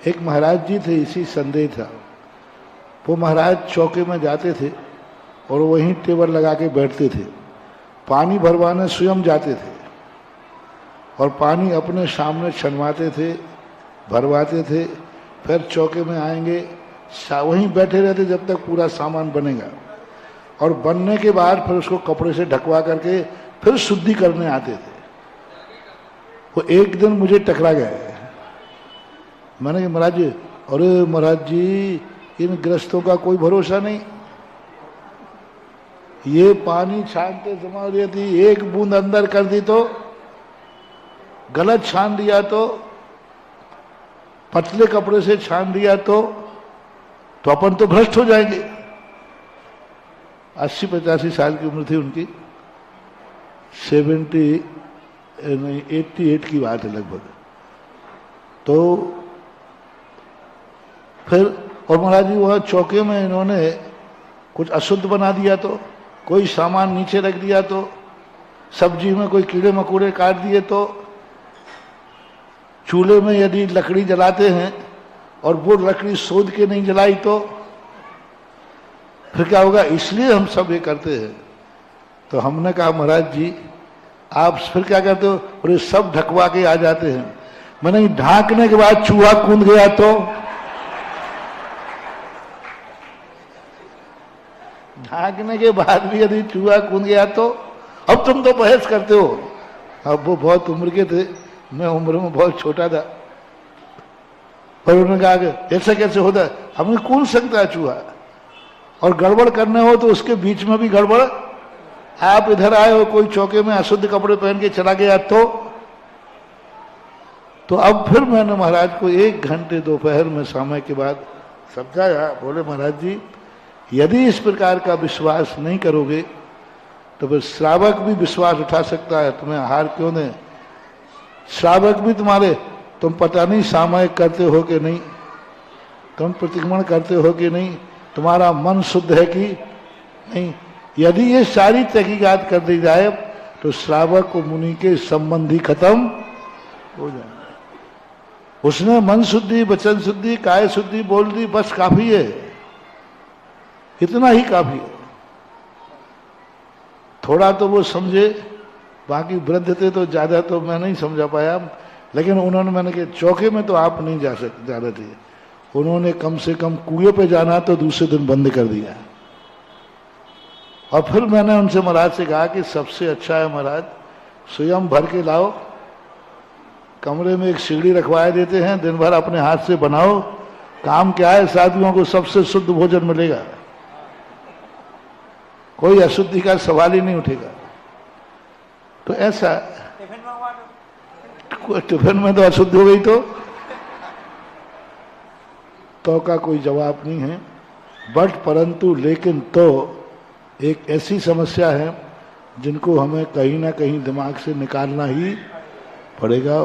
एक महाराज जी थे, इसी संदेह था। वो महाराज चौके में जाते थे और वहीं टेबल लगा के बैठते थे। पानी भरवाने स्वयं जाते थे और पानी अपने सामने छनवाते थे, भरवाते थे। फिर चौके में आएंगे, वहीं बैठे रहते जब तक पूरा सामान बनेगा, और बनने के बाद फिर उसको कपड़े से ढकवा करके फिर शुद्धि करने आते थे। वो एक दिन मुझे टकरा गए। मैंने कहा महाराज जी, अरे महाराज जी, इन गृहस्थों का कोई भरोसा नहीं। ये पानी छानते समय यदि एक बूंद अंदर कर दी तो, गलत छान दिया तो, पतले कपड़े से छान दिया तो अपन तो भ्रष्ट हो जाएंगे। 80-85 साल की उम्र थी उनकी, 88 की बात है लगभग। तो फिर और महाराज जी वहाँ चौके में इन्होंने कुछ अशुद्ध बना दिया तो, कोई सामान नीचे रख दिया तो, सब्जी में कोई कीड़े मकोड़े काट दिए तो, चूल्हे में यदि लकड़ी जलाते हैं और वो लकड़ी सोध के नहीं जलाई तो फिर क्या होगा? इसलिए हम सब ये करते हैं। तो हमने कहा महाराज जी आप फिर क्या करते हो? और ये सब ढकवा के आ जाते हैं। मैंने ढांकने के बाद चूहा कूद गया तो, ढांकने के बाद भी यदि चूहा कूद गया तो, अब तुम तो बहस करते हो। अब वो बहुत उम्र के थे, मैं उम्र में बहुत छोटा था। पर उन्होंने कहा कि ऐसा कैसे होता है? हमें कूद सकता है चूहा, और गड़बड़ करने हो तो उसके बीच में भी गड़बड़। आप इधर आए हो, कोई चौके में अशुद्ध कपड़े पहन के चला गया तो अब फिर मैंने महाराज को 1 घंटे दोपहर में समय के बाद समझाया। बोले महाराज जी, यदि इस प्रकार का विश्वास नहीं करोगे तो फिर श्रावक भी विश्वास उठा सकता है, तुम्हें आहार क्यों दें? श्रावक भी तुम्हारे, तुम पता नहीं सामयिक करते हो कि नहीं, तुम प्रतिक्रमण करते हो कि नहीं, तुम्हारा मन शुद्ध है कि नहीं। यदि ये सारी तहकीकात कर दी जाए तो श्रावक को मुनि के संबंधी खत्म हो जाए। उसने मन शुद्धि, वचन शुद्धि, काय शुद्धि बोल दी, बस काफी है, इतना ही काफी है। थोड़ा तो वो समझे, बाकी वृद्ध थे तो ज्यादा तो मैं नहीं समझा पाया। लेकिन उन्होंने, मैंने कहा चौके में तो आप नहीं जा रहे थे, उन्होंने कम से कम कुएं पे जाना तो दूसरे दिन बंद कर दिया। और फिर मैंने उनसे महाराज से कहा कि सबसे अच्छा है महाराज, स्वयं भर के लाओ, कमरे में एक सीढ़ी रखवाए देते हैं, दिन भर अपने हाथ से बनाओ। काम क्या है, साधुओं को सबसे शुद्ध भोजन मिलेगा, कोई अशुद्धि का सवाल ही नहीं उठेगा। तो ऐसा टिफिन में तो अशुद्ध हो गई तो का कोई जवाब नहीं है। बट परंतु लेकिन तो एक ऐसी समस्या है जिनको हमें कहीं ना कहीं दिमाग से निकालना ही पड़ेगा।